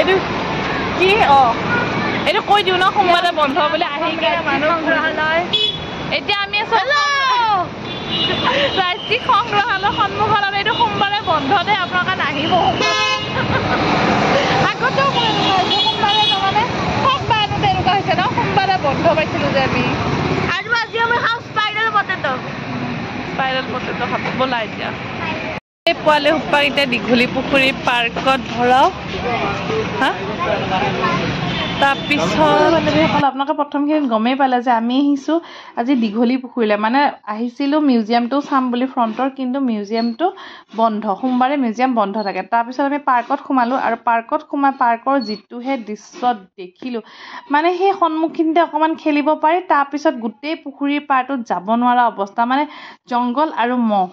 এইটো কি এইটো কৈ দিওঁ ন সোমবাৰে বন্ধ বুলি আহি মানুহ সংগ্ৰহালয় এতিয়া আমি আছো ৰাজ্যিক সংগ্ৰহালয়ৰ সন্মুখত আৰু এইটো সোমবাৰে বন্ধ দে আপোনালোকে নাহিব আগতেও মই সোমবাৰে তাৰমানে সববাৰতে এনেকুৱা হৈছে ন সোমবাৰে বন্ধ পাইছিলোঁ যে আমি আৰু আজি আমি খাওঁ স্পাইৰেল পটেটো খাব ব'লা এতিয়া এই পোৱালি সোপা এতিয়া দীঘলী পুখুৰী পাৰ্কত ভৰাও হা তাৰপিছত আপোনালোকে প্ৰথমখিনি গমেই পালে যে আমি আহিছোঁ আজি দীঘলী পুখুৰীলৈ মানে আহিছিলোঁ মিউজিয়ামটো চাম বুলি ফ্ৰণ্টৰ কিন্তু মিউজিয়ামটো বন্ধ সোমবাৰে মিউজিয়াম বন্ধ থাকে তাৰপিছত আমি পাৰ্কত সোমালোঁ আৰু পাৰ্কত সোমাই পাৰ্কৰ যিটোহে দৃশ্য দেখিলোঁ মানে সেই সন্মুখখিনিতে অকণমান খেলিব পাৰি তাৰপিছত গোটেই পুখুৰীৰ পাৰটোত যাব নোৱাৰা অৱস্থা মানে জংঘল আৰু মহ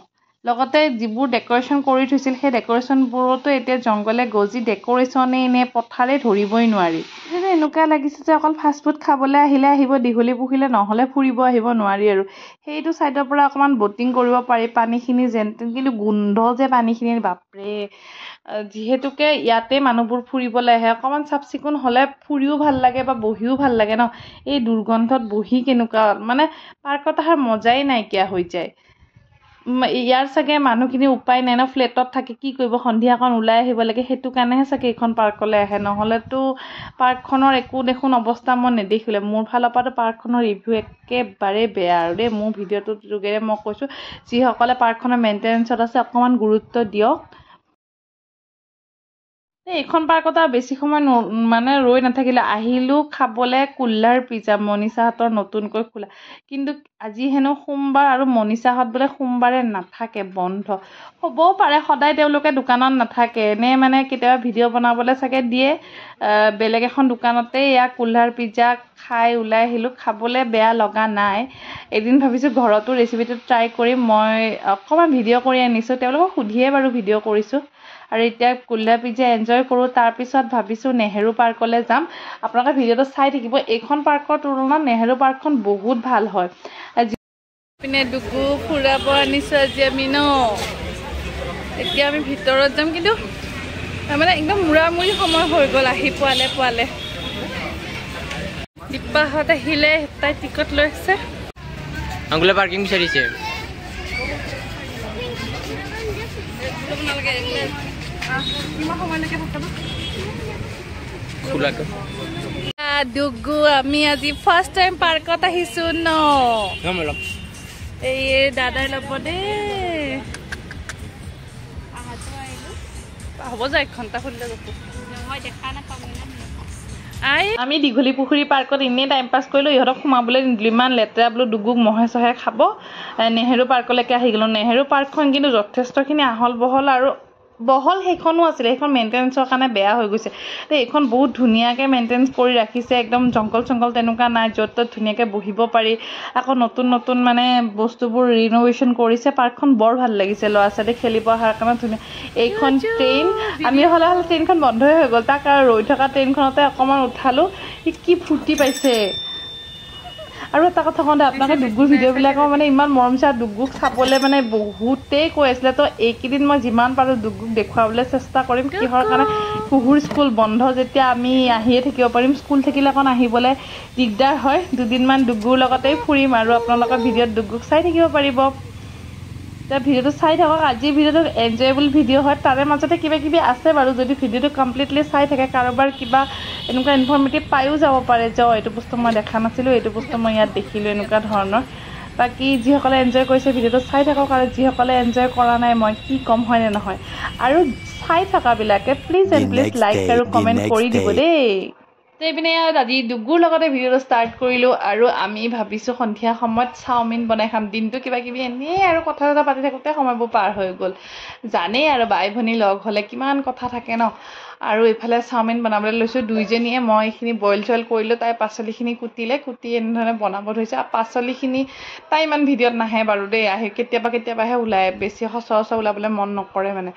লগতে যিবোৰ ডেক'ৰেশ্যন কৰি থৈছিল সেই ডেক'ৰেশ্যনবোৰতো এতিয়া জংঘলে গজি ডেক'ৰেশ্যনেই নে পথাৰে ধৰিবই নোৱাৰি এনেকুৱা লাগিছে যে অকল ফাষ্টফুড খাবলৈ আহিব দীঘলী পুখুৰীলৈ নহ'লে ফুৰিব আহিব নোৱাৰি আৰু সেইটো ছাইডৰ পৰা অকণমান ব'টিং কৰিব পাৰি পানীখিনি যেন তেন কিন্তু গোন্ধ যে পানীখিনিৰ বাপৰে যিহেতুকে ইয়াতে মানুহবোৰ ফুৰিবলৈ আহে অকণমান চাফ চিকুণ হ'লে ফুৰিও ভাল লাগে বা বহিও ভাল লাগে ন এই দুৰ্গন্ধত বহি কেনেকুৱা মানে পাৰ্কত অহাৰ মজাই নাইকিয়া হৈ যায় ইয়াৰ চাগে মানুহখিনি উপায় নাই ন ফ্লেটত থাকে কি কৰিব সন্ধিয়াকণ ওলাই আহিব লাগে সেইটো কাৰণেহে চাগে এইখন পাৰ্কলৈ আহে নহ'লেতো পাৰ্কখনৰ একো দেখোন অৱস্থা মই নেদেখিলে মোৰ ফালৰ পৰাতো পাৰ্কখনৰ ৰিভিউ একেবাৰে বেয়া আৰু দেই মোৰ ভিডিঅ'টোৰ যোগেৰে মই কৈছোঁ যিসকলে পাৰ্কখনৰ মেইনটেনেঞ্চত আছে অকণমান গুৰুত্ব দিয়ক এইখন পাৰ্কত আৰু বেছি সময় মানে ৰৈ নাথাকিলে আহিলোঁ খাবলৈ কুল্লাৰ পিজ্জা মনিষাহঁতৰ নতুনকৈ খোলা কিন্তু আজি হেনো সোমবাৰ আৰু মনিষাহঁত বোলে সোমবাৰে নাথাকে বন্ধ হ'বও পাৰে সদায় তেওঁলোকে দোকানত নাথাকে এনে মানে কেতিয়াবা ভিডিঅ' বনাবলৈ চাগে দিয়ে বেলেগ এখন দোকানতে এয়া কুল্লাৰ পিজ্জা খাই ওলাই আহিলোঁ খাবলৈ বেয়া লগা নাই এদিন ভাবিছোঁ ঘৰতো ৰেচিপিটো ট্ৰাই কৰিম মই অকণমান ভিডিঅ' কৰি আনিছোঁ তেওঁলোকক সুধিয়ে বাৰু ভিডিঅ' কৰিছোঁ আৰু এতিয়া কুল্লা পিজ্জা এনজয় কৰোঁ তাৰপিছত ভাবিছোঁ নেহেৰু পাৰ্কলৈ যাম আপোনালোকে ভিডিঅ'টো চাই থাকিব এইখন পাৰ্কৰ তুলনাত নেহেৰু পাৰ্কখন বহুত ভাল হয় পিনে ডুগু ফুৰাব আনিছোঁ আজি আমি ন এতিয়া আমি ভিতৰত যাম কিন্তু তাৰমানে একদম মূৰামূৰি সময় হৈ গ'ল আহি পোৱালে দীপাহঁত আহিলে তাই টিকট লৈ আছে আংগুলে পাৰ্কিং বিচাৰিছে ডুগু আমি আজি ফাৰ্ষ্ট টাইম পাৰ্কত আহিছোঁ ন এই দাদাই ল'ব দেই হ'ব যা 1 ঘণ্টা খুলিলে আমি দীঘলী পুখুৰী পাৰ্কত এনেই টাইম পাছ কৰিলোঁ ইহঁতক সোমাবলৈ নিদিলোঁ ইমান লেতেৰা বোলো ডুগুক মহে চহে খাব নেহেৰু পাৰ্কলৈকে আহি গ'লোঁ নেহেৰু পাৰ্কখন কিন্তু যথেষ্টখিনি আহল বহল আৰু বহল সেইখনো আছিলে সেইখন মেইনটেনেঞ্চৰ কাৰণে বেয়া হৈ গৈছে তো এইখন বহুত ধুনীয়াকৈ মেইনটেনেঞ্চ কৰি ৰাখিছে একদম জংঘল চংঘল তেনেকুৱা নাই য'ত ত'ত ধুনীয়াকৈ বহিব পাৰি আকৌ নতুন মানে বস্তুবোৰ ৰিন'ভেশ্যন কৰিছে পাৰ্কখন বৰ ভাল লাগিছে ল'ৰা ছোৱালী খেলিব অহাৰ কাৰণে ধুনীয়া এইখন ট্ৰেইন আমি হ'লে ট্ৰেইনখন বন্ধই হৈ গ'ল তাক আৰু ৰৈ থকা ট্ৰেইনখনতে অকণমান উঠালোঁ কি ফূৰ্তি পাইছে আৰু এটা কথা কওঁতে আপোনালোকে ডুগুৰ ভিডিঅ'বিলাকৰ মানে ইমান মৰমচে ডুগুক চাবলৈ মানে বহুতেই কৈ আছিলে তো এইকেইদিন মই যিমান পাৰোঁ ডুগুক দেখুৱাবলৈ চেষ্টা কৰিম কিহৰ কাৰণে কুহুৰ স্কুল বন্ধ যেতিয়া আমি আহিয়ে থাকিব পাৰিম স্কুল থাকিলে অকণ আহিবলৈ দিগদাৰ হয় দুদিনমান ডুগুৰ লগতেই ফুৰিম আৰু আপোনালোকৰ ভিডিঅ'ত ডুগুক চাই থাকিব পাৰিব ভিডিঅ'টো চাই থাকক আজিৰ ভিডিঅ'টো এনজয়েবল ভিডিঅ' হয় তাৰে মাজতে কিবা কিবি আছে বাৰু যদি ভিডিঅ'টো কমপ্লিটলি চাই থাকে কাৰোবাৰ কিবা এনেকুৱা ইনফৰ্মেটিভ পায়ো যাব পাৰে যে এইটো বস্তু মই দেখা নাছিলোঁ এইটো বস্তু মই ইয়াত দেখিলোঁ এনেকুৱা ধৰণৰ বাকী যিসকলে এনজয় কৰিছে ভিডিঅ'টো চাই থাকক আৰু যিসকলে এনজয় কৰা নাই মই কি ক'ম হয়নে নহয় আৰু চাই থকাবিলাকে প্লিজ লাইক আৰু কমেণ্ট কৰি দিব দেই এইপিনে আজি ডুগুৰ লগতে ভিডিঅ'টো ষ্টাৰ্ট কৰিলোঁ আৰু আমি ভাবিছোঁ সন্ধিয়া সময়ত চাওমিন বনাই খাম দিনটো কিবা কিবি এনেই আৰু কথা চথা পাতি থাকোঁতে সময়বোৰ পাৰ হৈ গ'ল জানেই আৰু বাই ভনী লগ হ'লে কিমান কথা থাকে ন আৰু এইফালে চাওমিন বনাবলৈ লৈছোঁ দুইজনীয়ে মই এইখিনি বইল চইল কৰিলোঁ তাই পাচলিখিনি কুটি এনেধৰণে বনাব ধৰিছে আৰু পাচলিখিনি তাই ইমান ভিডিঅ'ত নাহে বাৰু দেই আহি কেতিয়াবাহে ওলায় বেছি সচৰাচৰ ওলাবলৈ মন নকৰে মানে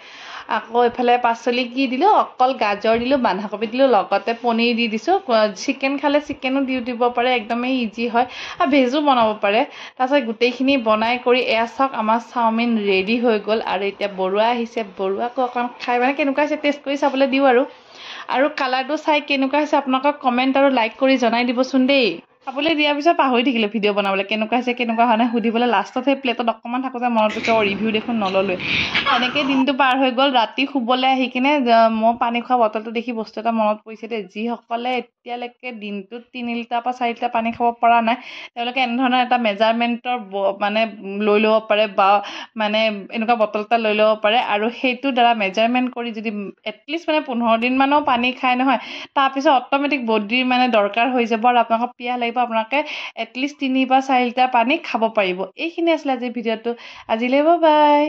আকৌ এইফালে পাচলি কি দিলোঁ অকল গাজৰ দিলোঁ বন্ধাকবি দিলোঁ লগতে পনীৰ দি দিছোঁ চিকেন খালে চিকেনো দি দিব পাৰে একদমেই ইজি হয় আৰু ভেজো বনাব পাৰে তাৰপিছত গোটেইখিনি বনাই কৰি এয়া চাওক আমাৰ চাওমিন ৰেডি হৈ গ'ল আৰু এতিয়া বৰুৱা আহিছে বৰুৱাকো অকণ খাই মানে কেনেকুৱা হৈছে টেষ্ট কৰি চাবলৈ দিওঁ আৰু কালাৰটো চাই কেনেকুৱা হৈছে আপোনালোকক কমেণ্ট আৰু লাইক কৰি জনাই দিবচোন দেই খাবলৈ দিয়াৰ পিছত পাহৰি থাকিলে ভিডিঅ' বনাবলৈ কেনেকুৱা হৈছে কেনেকুৱা হোৱা নাই সুধিবলৈ লাষ্টত সেই প্লেটত অকণমান থাকোঁতে মনত পৰিছে ৰিভিউ দেখোন নল'লোৱে এনেকৈ দিনটো পাৰ হৈ গ'ল ৰাতি শুবলৈ আহি কিনে মই পানী খোৱা বটলটো দেখি বস্তু এটা মনত পৰিছে দেই যিসকলে এতিয়ালৈকে দিনটোত 3 লিটাৰ পৰা 4 লিটাৰ পানী খাব পৰা নাই তেওঁলোকে এনেধৰণৰ এটা মেজাৰমেণ্টৰ মানে লৈ ল'ব পাৰে বা মানে এনেকুৱা বটল এটা লৈ ল'ব পাৰে আৰু সেইটোৰ দ্বাৰা মেজাৰমেণ্ট কৰি যদি এটলিষ্ট মানে 15 দিনমানো পানী খায় নহয় তাৰপিছত অট'মেটিক বডিৰ মানে দৰকাৰ হৈ যাব আৰু আপোনালোকক পিয়াহ লাগিব আপোনালোকে এটলিষ্ট 3 বা 4 লিটাৰ পানী খাব পাৰিব এইখিনি আছিলে আজিৰ ভিডিঅ'টো আজিলৈ বাই